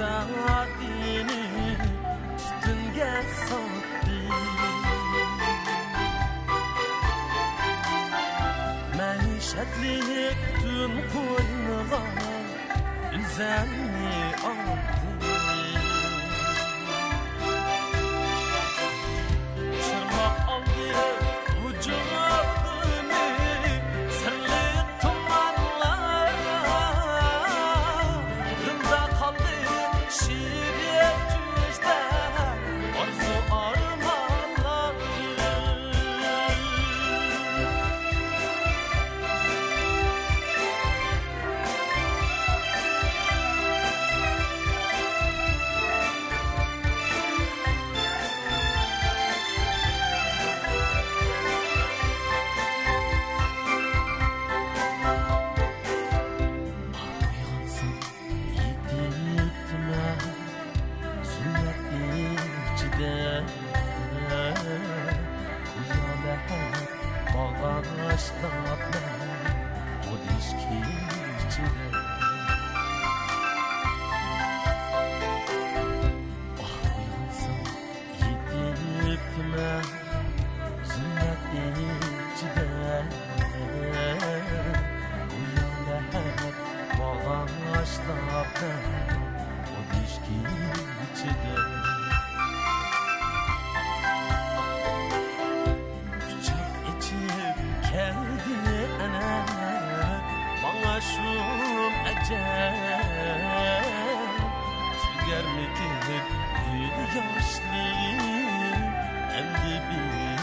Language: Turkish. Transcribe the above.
saatini üstünge sattı. Menşetlik tüm koynuğa düzenli aldı. Çırmak aldı vücudunu sırlı tumanlar. Dılda kaldı şiir cüzde arzu armanlar. Bağışlap o ilişki içinde. Ah uyansam yitipme zulmet içinde. Uyan hep bağışlap o ilişki içinde. Geldi ana bana şum ecel tüger mi ki yaşlı emdi bir